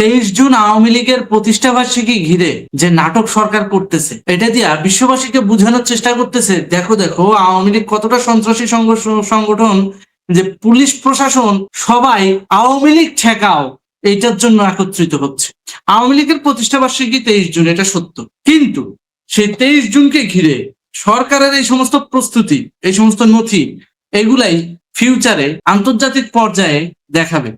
23 June Awami লীগের প্রতিষ্ঠাবার্ষিকী ঘিরে যে নাটক সরকার করতেছে, এটা দিয়া বিশ্ববাসীকে বোঝানোর চেষ্টা করতেছে, দেখো দেখো আওয়ামী লীগ কতটা সন্ত্রাসী সংগঠন, যে পুলিশ প্রশাসন সবাই আওয়ামী লীগ ঠেকাও এইটার জন্য একত্রিত হচ্ছে। আওয়ামী লীগের প্রতিষ্ঠাবার্ষিকী 23 জুন, এটা সত্য, কিন্তু সেই 23 জুনকে ঘিরে সরকারের এই সমস্ত প্রস্তুতি, এই সমস্ত নথি, এগুলাই ফিউচারে আন্তর্জাতিক পর্যায়ে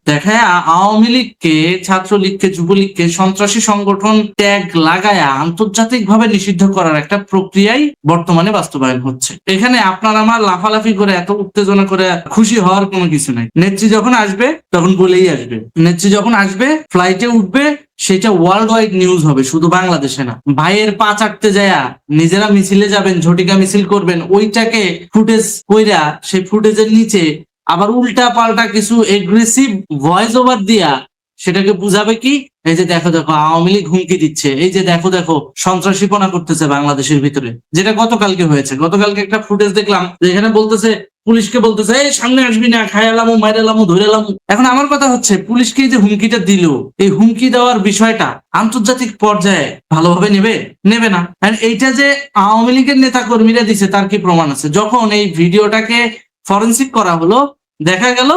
দেখায় আওয়ামী লীগকে, ছাত্রলীগকে, যুবলীগকে সন্ত্রাসী সংগঠন ট্যাগ লাগায়া আন্তর্জাতিক ভাবে নিষিদ্ধ করার একটা প্রক্রিয়াই বর্তমানে বাস্তবায়ন হচ্ছে। এখানে আপনার আমার লাফালাফি করে এত উত্তেজনা করে খুশি হওয়ার কোনো কিছু নাই। নেত্রী যখন আসবে তখন বলেই আসবে, নেত্রী যখন আসবে ফ্লাইটে উঠবে, সেটা ওয়ার্ল্ড ওয়াইড নিউজ হবে, শুধু বাংলাদেশে না। ভাইয়ের পা চাটতে যায়া নিজেরা মিছিলে যাবেন, ঝটিকা মিছিল করবেন, ওইটাকে ফুটেজ কইরা সেই ফুটেজের নিচে আবার উল্টা পাল্টা কিছু এগ্রেসিভ ভয়েস ওভার দিয়া সেটাকে বুঝাবে কি, এই যে দেখো দেখো আওয়ামী লীগ হুমকি দিচ্ছে, এই যে দেখো দেখো সন্ত্রাসীপনা করতেছে বাংলাদেশের ভিতরে, যেটা গতকালকে হয়েছে। গতকালকে একটা ফুটেজ দেখলাম যেখানে বলতেছে, পুলিশকে বলতেছে এই সামনে আসবি না, খাইলামো মাইরালামো ধরেলামো। এখন আমার কথা হচ্ছে, পুলিশকে যে হুমকিটা দিল, এই হুমকি দেওয়ার বিষয়টা আন্তর্জাতিক পর্যায়ে ভালোভাবে নেবে না। এইটা যে আওয়ামী লীগের নেতা কর্মীরা দিছে তার কি প্রমাণ আছে? যখন এই ভিডিওটাকে ফরেন্সিক করা হলো, দেখা গেল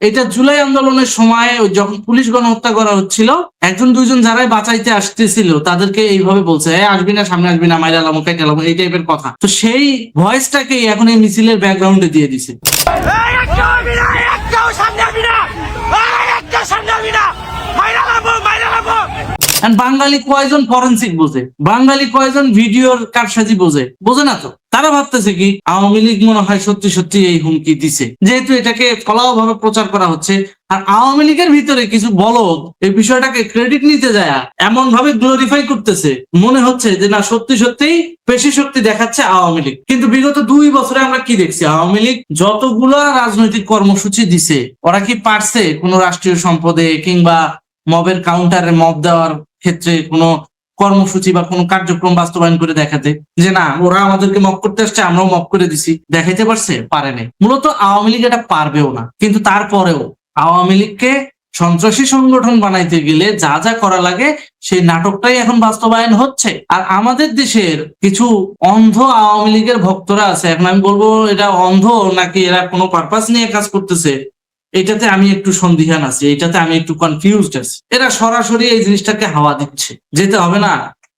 এটা জুলাই আন্দোলনের সময় যখন পুলিশ গণহত্যা করা হচ্ছিল, একজন দুইজন যারাই বাঁচাইতে আসতেছিল তাদেরকে এইভাবে বলছে, আসবি না, সামনে আসবি না, মাইরালামো কাইটালামো, এই টাইপের কথা। তো সেই ভয়েসটাকেই এখন এই মিছিলের ব্যাকগ্রাউন্ডে দিয়ে দিছে। বাঙালি কয়জন ফরেন্সিক বোঝে? বাঙালি কয়জন ভিডিওর কারসাজি বোঝে না তো। তারা ভাবতেছে কি আওয়ামী লীগ মনে হয় সত্যি সত্যি এই হুমকি দিছে, যেহেতু এটাকে ফলাও ভাবে প্রচার করা হচ্ছে। আর আওয়ামী লীগের ভিতরে কিছু বলদ এই বিষয়টাকে ক্রেডিট নিতে যায় এমন ভাবে গ্লোরিফাই করতেছে, মনে হচ্ছে যে না সত্যি সত্যিই পেশি শক্তি দেখাচ্ছে আওয়ামী লীগ। কিন্তু বিগত 2 বছরে আমরা কি দেখছি? আওয়ামী লীগ যতগুলা রাজনৈতিক কর্মসূচি দিছে, ওরা কি পারছে কোনো রাষ্ট্রীয় সম্পদে কিংবা মবের কাউন্টারে মব দেওয়ার ক্ষেত্রে কোনো কর্মসূচি বা কোনো কার্যক্রম বাস্তবায়ন করে দেখাতে, যে না ওরা আমাদেরকে মব করতে আসছে আমরাও মব করে দিছি? দেখাইতে পারছে? পারে নাই। মূলত আওয়ামী লীগ এটা পারবেও না। কিন্তু তারপরেও আওয়ামী লীগকে সন্ত্রাসী সংগঠন বানাইতে গেলে যা যা করা লাগে সেই নাটকটাই এখন বাস্তবায়ন হচ্ছে। আর আমাদের দেশের কিছু অন্ধ আওয়ামী লীগের ভক্তরা আছে, এখন আমি বলবো এটা অন্ধ নাকি এরা কোনো পারপাস নিয়ে কাজ করতেছে, এটাতে আমি একটু সন্দিহান আছি, এটাতে আমি একটু কনফিউজড আছি। এরা সরাসরি এই জিনিসটাকে হাওয়া দিচ্ছে, যেতে হবে না,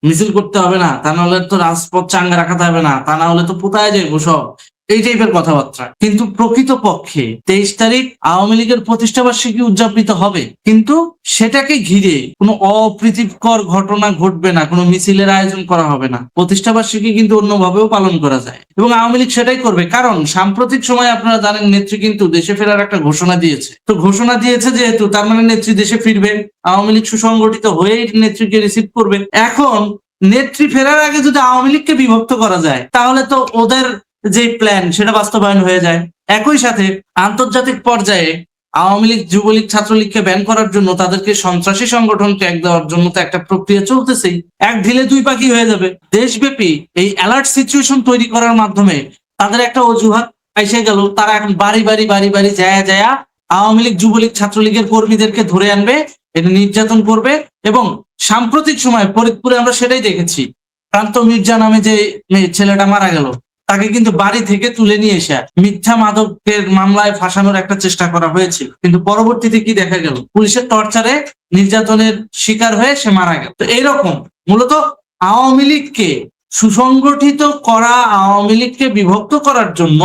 মিছিল করতে হবে না, তা না হলে তো রাজপথ চাঙ্গা রাখাতে হবে না, তা না হলে তো পোতায় যাইব সব, এই টাইপের কথাবার্তা। কিন্তু প্রকৃত পক্ষে 23 তারিখ আওয়ামী লীগের প্রতিষ্ঠাবার্ষিকী উদযাপিত হবে, কিন্তু সেটাকে ঘিরে কোনো অপ্রীতিকর ঘটনা ঘটবে না, কোনো মিছিলের আয়োজন করা হবে না। প্রতিষ্ঠাবার্ষিকী কিন্তু অন্যভাবেও পালন করা যায় এবং আওয়ামী লীগ সেটাই করবে। কারণ সাম্প্রতিক সময় আপনারা জানেন নেত্রী কিন্তু দেশে ফেরার একটা ঘোষণা দিয়েছে। তো ঘোষণা দিয়েছে যেহেতু, তার মানে নেত্রী দেশে ফিরবে, আওয়ামী লীগ সুসংগঠিত হয়েই নেত্রীকে রিসিভ করবে। এখন নেত্রী ফেরার আগে যদি আওয়ামী লীগকে বিভক্ত করা যায়, তাহলে তো ওদের যে প্ল্যান সেটা বাস্তবায়ন হয়ে যায়। একই সাথে আন্তর্জাতিক পর্যায়ে আওয়ামী লীগ, যুবলীগ, ছাত্রলীগকে ব্যান করার জন্য, তাদেরকে সন্ত্রাসী সংগঠন ট্যাগ দেওয়ার জন্য তো একটা প্রক্রিয়া চলতেছেই। এক ঢিলে 2 পাখি হয়ে যাবে। দেশব্যাপী এই অ্যালার্ট সিচুয়েশন তৈরি করার মাধ্যমে তাদের একটা অজুহাত এসে গেল, তারা এখন বাড়ি বাড়ি যায়া আওয়ামী লীগ, যুবলীগ, ছাত্রলীগের কর্মীদেরকে ধরে আনবে, এটা নির্যাতন করবে। এবং সাম্প্রতিক সময় ফরিদপুরে আমরা সেটাই দেখেছি, প্রান্ত মির্জা নামে যে ছেলেটা মারা গেল, তাকে কিন্তু বাড়ি থেকে তুলে নিয়ে এসে মিথ্যা মাদকের মামলায় ফাঁসানোর একটা চেষ্টা করা হয়েছিল। কিন্তু পরবর্তীতে কি দেখা গেল? পুলিশের টর্চারে নির্যাতনের শিকার হয়ে সে মারা গেল। তো এইরকম মূলত আওয়ামী লীগকে সুসংগঠিত করা, আওয়ামী লীগকে বিভক্ত করার জন্য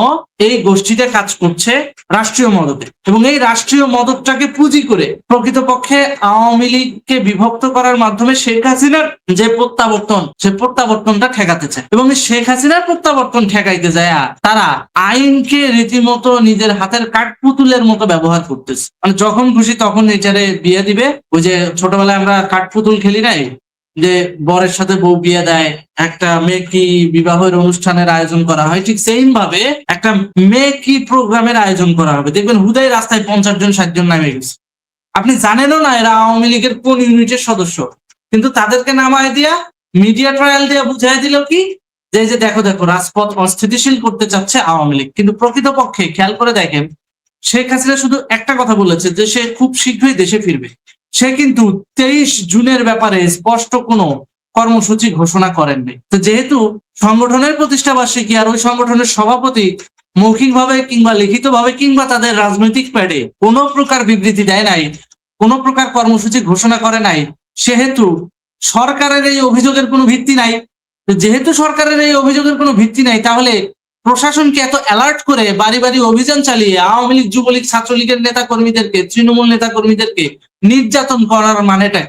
এই গোষ্ঠীটা কাজ করছে রাষ্ট্রীয় মদতে, এবং এই রাষ্ট্রীয় মদতটাকে পুঁজি করে প্রকৃতপক্ষে আওয়ামী লীগকে বিভক্ত করার মাধ্যমে শেখ হাসিনার যে প্রত্যাবর্তন, সে প্রত্যাবর্তনটা ঠেকাতে চায়। এবং শেখ হাসিনার প্রত্যাবর্তন ঠেকাইতে যায় তারা আইনকে রীতিমতো নিজের হাতের কাঠপুতুলের মতো ব্যবহার করতেছে। মানে যখন খুশি তখন এটারে বিয়ে দিবে। ওই যে ছোটবেলায় আমরা কাঠপুতুল খেলি নাই, যে বরের সাথে বউ বিয়ে দেয়, একটা মেয়েকি বিবাহের অনুষ্ঠানের আয়োজন করা হয়, ঠিক সেম ভাবে একটা মেয়েকি প্রোগ্রামের আয়োজন করা হবে। দেখবেন হুদাই রাস্তায় 50 জন 60 জন নামে গেছে। আপনি জানেনও না এরা আওয়ামী লীগের কোন ইউনিটের সদস্য, কিন্তু তাদেরকে নামায় দিয়া মিডিয়া ট্রায়াল দিয়ে বুঝাই দিল কি, যে দেখো দেখো রাজপথ অস্থিতিশীল করতে চাচ্ছে আওয়ামী লীগ। কিন্তু প্রকৃতপক্ষে খেয়াল করে দেখেন, শেখ হাসিনা শুধু একটা কথা বলেছে যে সে খুব শীঘ্রই দেশে ফিরবে। সে কিন্তু 23 জুনের ব্যাপারে স্পষ্ট কোনো কর্মসূচি ঘোষণা করেননি। তো যেহেতু সংগঠনের প্রতিষ্ঠা বার্ষিকী আর ওই সংগঠনের সভাপতি মৌখিকভাবে কিংবা লিখিতভাবে কিংবা তাদের রাজনৈতিক প্যাডে কোনো প্রকার বিবৃতি দেয় নাই, কোনো প্রকার কর্মসূচি ঘোষণা করে নাই, সেহেতু সরকারের এই অভিযোগের কোনো ভিত্তি নাই। যেহেতু সরকারের এই অভিযোগের কোনো ভিত্তি নাই, তাহলে প্রশাসনকে এত অ্যালার্ট করে বাড়ি বাড়ি অভিযান চালিয়ে আওয়ামী লীগ, যুবলীগ, ছাত্রলীগের নেতা কর্মীদেরকে, তৃণমূল নেতা কর্মীদেরকে নির্যাতন করার মানেটা।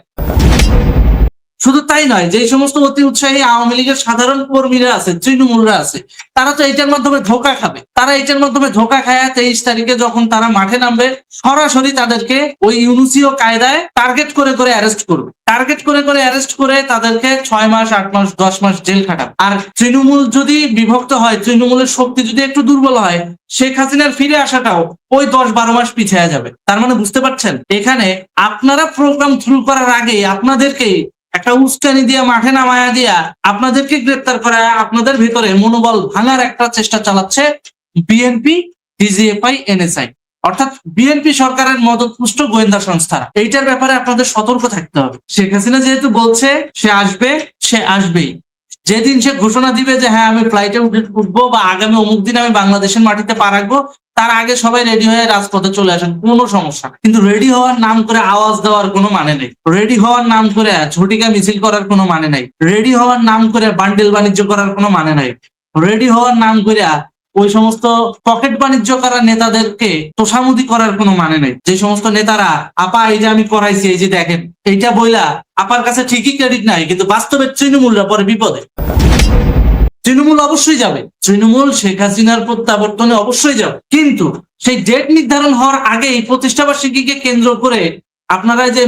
শুধু তাই নয়, যে সমস্ত অতি উৎসাহী আওয়ামী লীগের সাধারণ কর্মীরা আছে, তৃণমূলরা আছে, তারা তো এটার মাধ্যমে ধোঁকা খাবে। তারা এটার মাধ্যমে ধোঁকা খায় 23 তারিখে যখন তারা মাঠে নামবে, সরাসরি তাদেরকে ওই ইউনুসীয় কায়দায় টার্গেট করে করে অ্যারেস্ট করবে। টার্গেট করে করে অ্যারেস্ট করে তাদেরকে 6 মাস, 8 মাস, 10 মাস জেল খাটাবে। আর তৃণমূল যদি বিভক্ত হয়, তৃণমূলের শক্তি যদি একটু দুর্বল হয়, শেখ হাসিনার ফিরে আসাটাও ওই 10-12 মাস পিছিয়ে যাবে। তার মানে বুঝতে পারছেন, এখানে আপনারা প্রোগ্রাম শুরু করার আগেই আপনাদেরকে একটা উস্কানি দিয়ে মাঠে নামায়া দিয়া আপনাদেরকে গ্রেপ্তার করা, আপনাদের ভিতরে মনোবল ভাঙার একটা চেষ্টা চালাচ্ছে বিএনপি, ডিজিএফআই, এনএসআই, অর্থাৎ বিএনপি সরকারের মদতপুষ্ট গোয়েন্দা সংস্থারা। এইটার ব্যাপারে আপনাদের সতর্ক থাকতে হবে। শেখ হাসিনা যেহেতু বলছে সে আসবে, সে আসবেই। যেদিন সে ঘোষণা দিবে যে হ্যাঁ আমি ফ্লাইটে উঠবো বা আগামী অমুক দিন আমি বাংলাদেশের মাটিতে পা রাখবো, তার আগে সবাই রেডি হয়ে রাজপথে চলে আসেন, কোনো সমস্যা নেই। কিন্তু রেডি হওয়ার নাম করে আওয়াজ দেওয়ার কোনো মানে নেই, রেডি হওয়ার নাম করে ঝটিকা মিছিল করার কোনো মানে নাই, রেডি হওয়ার নাম করে বান্ডেল বাণিজ্য করার কোনো মানে নাই, রেডি হওয়ার নাম করে ওই সমস্ত পকেট বাণিজ্য করা নেতাদেরকে তোষামুদি করার কোনো মানে নেই। যে সমস্ত নেতারা আপা এই যে আমি করাইছি, এই যে দেখেন, এইটা বইলা আপার কাছে ঠিকই ক্রেডিট নাই, কিন্তু বাস্তবে তৃণমূলরা পরে বিপদে। তৃণমূল অবশ্যই যাবে, তৃণমূল শেখ হাসিনার প্রত্যাবর্তনে অবশ্যই যাবে, কিন্তু সেই ডেট নির্ধারণ হওয়ার আগেই প্রতিষ্ঠাবার্ষিকীকে কেন্দ্র করে আপনারা যে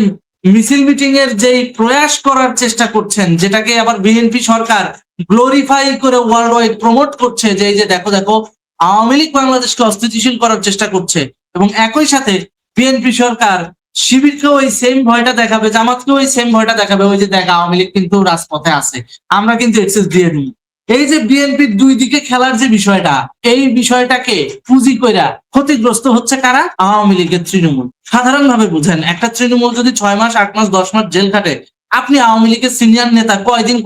মিছিল মিটিং এর যে প্রয়াস করার চেষ্টা করছেন, যেটাকে আবার বিএনপি সরকার গ্লোরিফাই করে ওয়ার্ল্ড ওয়াইড প্রমোট করছে, যে এই যে দেখো দেখো আওয়ামী লীগ বাংলাদেশকে অস্থিতিশীল করার চেষ্টা করছে, এবং একই সাথে বিএনপি সরকার শিবিরকে ওই সেম ভয়টা দেখাবে, জামাতকে ওই সেম ভয়টা দেখাবে, ওই যে দেখ আওয়ামী লীগ কিন্তু রাজপথে আছে, আমরা কিন্তু এক্সেস দিয়ে দিই। এই যে বিএনপির দুই দিকে খেলার যে বিষয়টা, এই বিষয়টাকে পুঁজি কইরা ক্ষতিগ্রস্ত হচ্ছে কারা? আওয়ামী লীগের তৃণমূল। সাধারণভাবে বুঝেন, একটা তৃণমূল যদি 6 মাস, 8 মাস, 10 মাস জেল কাটে, আপনি আওয়ামী লীগের সিনিয়র নেতা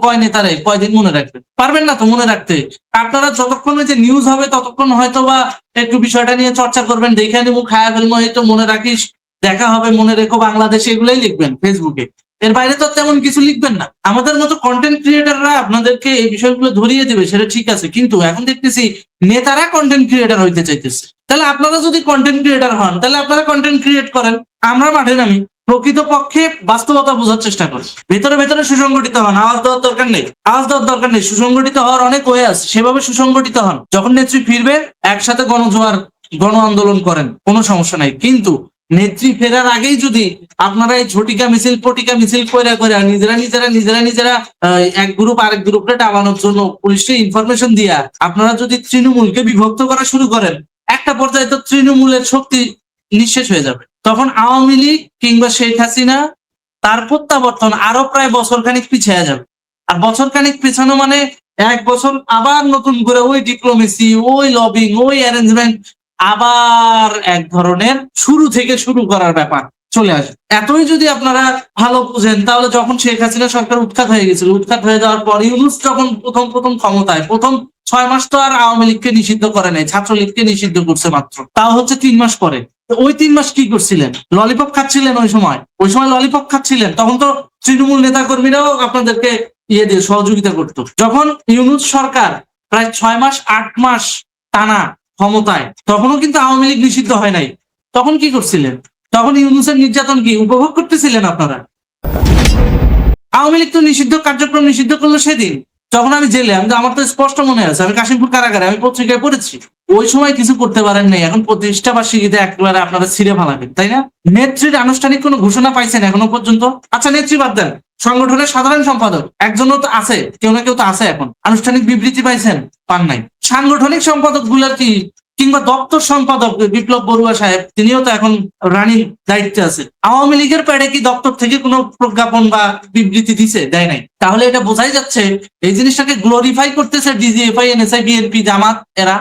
কয় নেতারে কয়দিন মনে রাখবেন? পারবেন না তো মনে রাখতে। আপনারা যতক্ষণ যে নিউজ হবে ততক্ষণ হয়তো বা একটু বিষয়টা নিয়ে চর্চা করবেন, দেখে নিবো, খায়া ফেলবো, এই তো মনে রাখিস, দেখা হবে, মনে রেখো বাংলাদেশ, এগুলোই লিখবেন ফেসবুকে। এর বাইরে তো তেমন কিছু লিখবেন না। আমাদের মতো কন্টেন্ট ক্রিয়েটাররা আপনাদেরকে এই বিষয়গুলো ধরিয়ে দেবে, সেটা ঠিক আছে, কিন্তু এখন দেখতেছি নেতারা কন্টেন্ট ক্রিয়েটার হইতে চাইতেছে। তাহলে আপনারা যদি কন্টেন্ট ক্রিয়েটার হন, তাহলে আপনারা কন্টেন্ট ক্রিয়েট করেন, আমরা মাঠে নামি, প্রকৃত পক্ষে বাস্তবতা বোঝার চেষ্টা করি, ভেতরে ভেতরে সুসংগঠিত হন। আওয়াজ দেওয়ার দরকার নেই, আওয়াজ দেওয়ার দরকার নেই, সুসংগঠিত হওয়ার অনেক ওয়ে আছে, সেভাবে সুসংগঠিত হন। যখন নেত্রী ফিরবে একসাথে গণজোয়ার, গণ আন্দোলন করেন, কোনো সমস্যা নাই। কিন্তু নেত্রী ফেরার আগেই যদি আপনারা এই ঝটিকা মিছিল, পটিকা মিছিল করে করে নিজেরা এক গ্রুপ আরেক গ্রুপকে টাবানোর জন্য পুলিশকে ইনফরমেশন দিয়া আপনারা যদি তৃণমূলকে বিভক্ত করা শুরু করেন, একটা পর্যায়ে তো তৃণমূলের শক্তি নিঃশেষ হয়ে যাবে। তখন আওয়ামী লীগ কিংবা শেখ হাসিনা তার প্রত্যাবর্তন আরো প্রায় বছরখানিক পিছিয়ে যাবে। আর বছরখানিক পিছানো মানে 1 বছর আবার নতুন করে ওই ডিপ্লোমেসি, ওই লবিং, ওই অ্যারেঞ্জমেন্ট, আবার এক ধরনের শুরু থেকে শুরু করার ব্যাপার চলে আসে। এতই যদি আপনারা ভালো বুঝেন, তাহলে যখন শেখ হাসিনা সরকার উৎখাত হয়ে গেছিল, উৎখাত হয়ে যাওয়ার পর ইউনূস যখন প্রথম ক্ষমতায়, প্রথম 6 মাস তো আর আওয়ামী লীগকে নিষিদ্ধ করে নাই, ছাত্রলীগকে নিষিদ্ধ করছে মাত্র, তাও হচ্ছে 3 মাস পরে। ওই 3 মাস কি করছিলেন? ললিপপ খাচ্ছিলেন। ওই সময় ললিপপ খাচ্ছিলেন, তখন তো তৃণমূল নেতা কর্মীরাও আপনাদেরকে ইয়ে দিয়ে সহযোগিতা করতো। যখন ইউনূস সরকার প্রায় 6 মাস 8 মাস টানা ক্ষমতায়, তখনও কিন্তু আওয়ামী লীগ নিষিদ্ধ হয় নাই। তখন কি করছিলেন? তখন ইউনূসের নির্যাতন কি উপভোগ করতেছিলেন আপনারা? আওয়ামী লীগ তো নিষিদ্ধ কার্যক্রম নিষিদ্ধ করলো সেদিন যখন আমি জেলে, আমার তো স্পষ্ট মনে আছে, আমি কাশিমপুর কারাগারে, আমি পত্রিকায় পড়েছি। ওই সময় কিছু করতে পারেন নাই, এখন প্রতিষ্ঠা বার্ষিকীতে একেবারে আপনারা ছিঁড়ে ফালাবেন, তাই না? নেত্রীর আনুষ্ঠানিক কোনো ঘোষণা পাইছেন এখনো পর্যন্ত? আচ্ছা নেত্রী বাদ দেন, সংগঠনের সাধারণ সম্পাদক একজনও তো আছে, কেউ না কেউ তো আছে, এখন আনুষ্ঠানিক বিবৃতি পাইছেন? পান নাই। সাংগঠনিক সম্পাদক গুলার কি, কিংবা দপ্তর সম্পাদক বিপ্লব বড়ুয়া সাহেব, তিনিও তো এখন রানিং দায়িত্বে আছে। আওয়ামী লীগের প্যাডে কি দপ্তর থেকে কোনো প্রজ্ঞাপন বা বিবৃতি দিছে? দেয় নাই। তাহলে এটা বোঝাই যাচ্ছে এই জিনিসটাকে গ্লোরিফাই করতেছে ডিজিএফআই, এনএসআই, বিএনপি, জামাত এরা,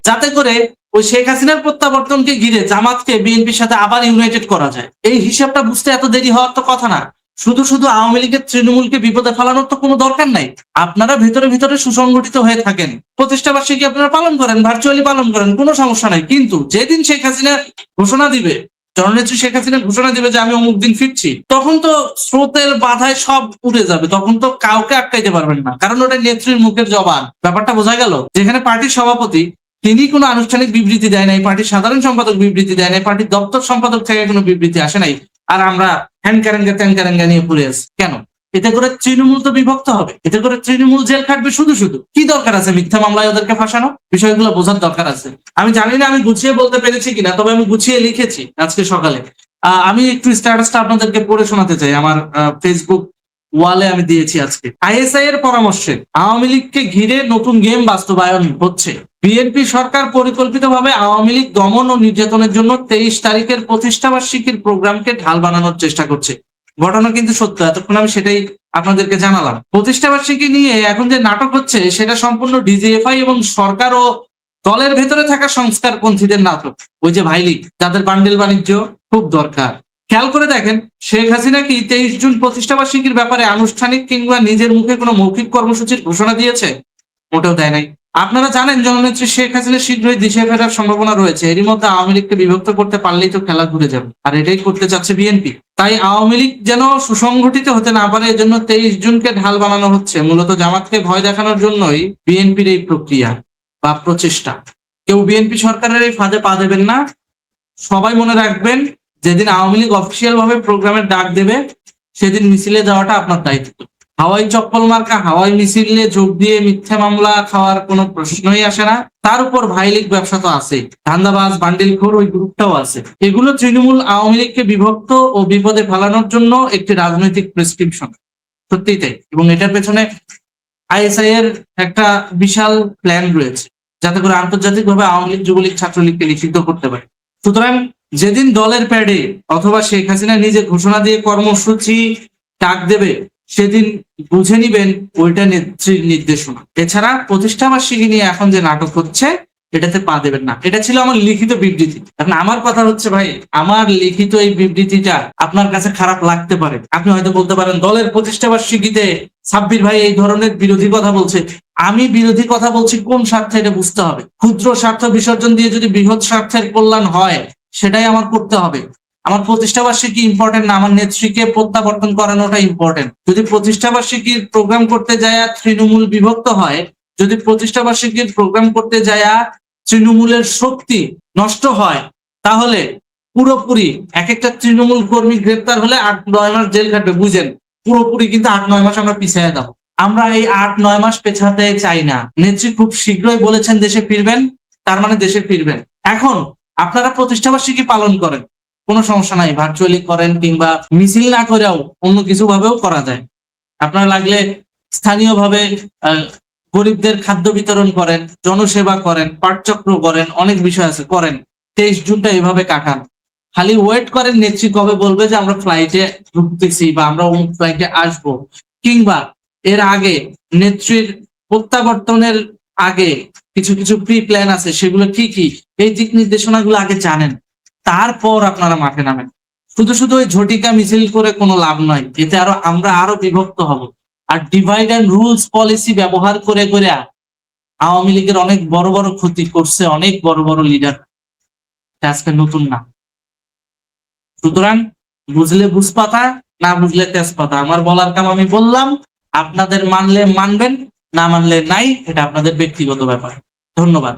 যাতে করে ওই শেখ হাসিনার প্রত্যাবর্তনকে ঘিরে জামাতকে বিএনপির সাথে আবার ইউনাইটেড করা যায়, এই হিসাবটা বুঝতে এত দেরি হওয়ার তো কথা না। শুধু শুধু আওয়ামী লীগের তৃণমূলকে বিপদে ফেলানোর তো কোনো দরকার নাই। আপনারা ভেতরে ভেতরে সুসংগঠিত হয়ে থাকেন, প্রতিষ্ঠা বার্ষিকী আপনারা পালন করেন, ভার্চুয়ালি পালন করেন, কোনো সমস্যা নাই। কিন্তু যেদিন শেখ হাসিনা ঘোষণা দিবে, জননেত্রী শেখ হাসিনা ঘোষণা দিবে যে আমি অমুক দিন ফিরছি, তখন তো স্রোতের বাধায় সব উড়ে যাবে, তখন তো কাউকে আটকাইতে পারবেন না, কারণ ওটা নেত্রীর মুখের জবান। ব্যাপারটা বোঝা গেল? যেখানে পার্টির সভাপতি তিনি কোনো আনুষ্ঠানিক বিবৃতি দেয় নাই, পার্টির সাধারণ সম্পাদক বিবৃতি দেয় নাই, পার্টির দপ্তর সম্পাদক থেকে কোনো বিবৃতি আসে নাই, আর আমরা হ্যান কারেঙ্গা ত্যান কারেঙ্গা নিয়ে পড়ে আছি কেন? এতে করে তৃণমূল তো বিভক্ত হবে, এতে করে তৃণমূল জেল খাটবে। শুধু শুধু কি দরকার আছে মিথ্যা মামলায় ওদেরকে ফাঁসানো? বিষয়গুলো বোঝার দরকার আছে। আমি জানি না আমি গুছিয়ে বলতে পেরেছি কিনা, তবে আমি গুছিয়ে লিখেছি আজকে সকালে। আমি একটু স্ট্যাটাসটা আপনাদেরকে পড়ে শোনাতে চাই, আমার ফেসবুক ওয়ালে আমি দিয়েছি আজকে। আইএসআই এর পরামর্শে আওয়ামী লীগকে ঘিরে নতুন গেম বাস্তবায়ন হচ্ছে। বিএনপি সরকার পরিকল্পিতভাবে আওয়ামী লীগ দমন ও নির্যাতনের জন্য 23 তারিখের প্রতিষ্ঠাবার্ষিকীর প্রোগ্রামকে ঢাল বানানোর চেষ্টা করছে। ঘটনা কিন্তু সত্য, এতক্ষণ আমি সেটাই আপনাদেরকে জানালাম। প্রতিষ্ঠাবার্ষিকী নিয়ে এখন যে নাটক হচ্ছে সেটা সম্পূর্ণ ডিজিএফআই এবং সরকার ও দলের ভেতরে থাকা সংস্কারপন্থীদের নাটক। ওই যে ভাই লীগ, যাদের বান্ডেল বাণিজ্য খুব দরকার। খেয়াল করে দেখেন, শেখ হাসিনা কি 23 জুন প্রতিষ্ঠাবার্ষিকীর ব্যাপারে আনুষ্ঠানিক কিংবা নিজের মুখে কোনো মৌখিক কর্মসূচির ঘোষণা দিয়েছে? মোটেও দেয় নাই। আপনারা জানেন জননেত্রী শেখ হাসিনা শীঘ্রই দেশে ফেরার সম্ভাবনা রয়েছে। এরই মধ্যে আওয়ামী লীগকে বিভক্ত করতে পারলেই তো খেলা ঘুরে যাবে, আর এটাই করতে চাচ্ছে বিএনপি। তাই আওয়ামী লীগ যেন সুসংগঠিত হতে না পারে, এজন্য 23 জুনকে ঢাল বানানো হচ্ছে। মূলত জামাতকে ভয় দেখানোর জন্যই বিএনপির এই প্রক্রিয়া বা প্রচেষ্টা। কেউ বিএনপি সরকারের এই ফাঁদে পা দেবেন না। সবাই মনে রাখবেন, যেদিন আওয়ামী লীগ অফিসিয়াল ভাবে প্রোগ্রামের ডাক দেবে সেদিন মিছিলে যাওয়াটা আপনার দায়িত্ব। হাওয়াই চপ্পল মার্কা হাওয়াই মিছিলে যোগ দিয়ে মিথ্যা মামলা খাওয়ার কোনো প্রশ্নই আসে না। তার উপর ভাই লীগ ব্যবসা তো আছে, ধান্দাবাজ বান্ডিলখোর ওই গ্রুপটাও আছে। এগুলো তৃণমূল আওয়ামী লীগকে বিভক্ত ও বিপদে ফেলানোর জন্য একটি রাজনৈতিক প্রেসক্রিপশন, সত্যিই তাই। এবং এটার পেছনে আইএসআই এর একটা বিশাল প্ল্যান রয়েছে, যাতে করে আন্তর্জাতিকভাবে আওয়ামী লীগ যুবলীগ ছাত্রলীগকে নিষিদ্ধ করতে পারে। সুতরাং যেদিন দলের প্যাডে অথবা শেখ হাসিনা নিজে ঘোষণা দিয়ে কর্মসূচি ডাক দেবে, সেদিন বুঝে নিবেন ওইটা নেত্রীর নির্দেশনা। এছাড়া প্রতিষ্ঠাবার্ষিকী নিয়ে এখন যে নাটক হচ্ছে এটাতে পা দেবেন না। এটা ছিল আমার লিখিত বিবৃতি। এখন আমার কথা হচ্ছে, ভাই আমার লিখিত এই বিবৃতিটা আপনার কাছে খারাপ লাগতে পারে। আপনি হয়তো বলতে পারেন দলের প্রতিষ্ঠাবার্ষিকীতে সাব্বির ভাই এই ধরনের বিরোধী কথা বলছে। আমি বিরোধী কথা বলছি কোন স্বার্থে এটা বুঝতে হবে। ক্ষুদ্র স্বার্থ বিসর্জন দিয়ে যদি বৃহৎ স্বার্থের কল্যাণ হয়, সেটাই আমার করতে হবে। আমার প্রতিষ্ঠাবার্ষিকী ইম্পর্টেন্ট না, আমার নেত্রীকে প্রত্যাবর্তন করানোটা ইম্পর্টেন্ট। যদি প্রতিষ্ঠাবার্ষিকীর প্রোগ্রাম করতে যায় তৃণমূল বিভক্ত হয়, যদি প্রতিষ্ঠাবার্ষিকীর প্রোগ্রাম করতে যায় তৃণমূলের শক্তি নষ্ট হয়, তাহলে পুরোপুরি এক একটা তৃণমূল কর্মী গ্রেপ্তার হলে 8-9 মাস জেল কাটবে। বুঝেন, পুরোপুরি কিন্তু 8-9 মাস আমরা পিছিয়ে দেবো। আমরা এই 8-9 মাস পেছাতে চাই না। নেত্রী খুব শীঘ্রই বলেছেন দেশে ফিরবেন, তার মানে দেশে ফিরবেন। এখন আপনারা প্রতিষ্ঠাবার্ষিকী পালন করেন, কোনো সমস্যা নাই, ভার্চুয়ালি করেন কিংবা মিছিল না করেও অন্য কিছু ভাবেও করা যায়। আপনারা লাগলে স্থানীয়ভাবে গরিবদের খাদ্য বিতরণ করেন, জনসেবা করেন, পাঠচক্র করেন, অনেক বিষয় আছে, করেন। 23 জুনটা এভাবে কাটান। খালি ওয়েট করেন নেত্রী কবে বলবে যে আমরা ফ্লাইটে ঢুকতেছি বা আমরা অমুক ফ্লাইটে আসবো, কিংবা এর আগে নেত্রীর প্রত্যাবর্তনের আগে কিছু কিছু প্রি প্ল্যান আছে, সেগুলো কি কি, এই দিক নির্দেশনাগুলো আগে জানেন, তারপর আপনারা মাঠে নামেন। শুধু শুধু ওই ঝটিকা মিছিল করে কোনো লাভ নয়, এতে আমরা আরো বিভক্ত হব। আর ডিভাইড অ্যান্ড রুলস পলিসি ব্যবহার করে করে আওয়ামী লীগের অনেক বড় বড় ক্ষতি করছে অনেক বড় বড় লিডার, আজকে নতুন না। সুতরাং বুঝলে বুঝপাতা, না বুঝলে তেজপাতা। আমার বলার কাম আমি বললাম, আপনাদের মানলে মানবেন, না মানলে নাই, এটা আপনাদের ব্যক্তিগত ব্যাপার। ধন্যবাদ।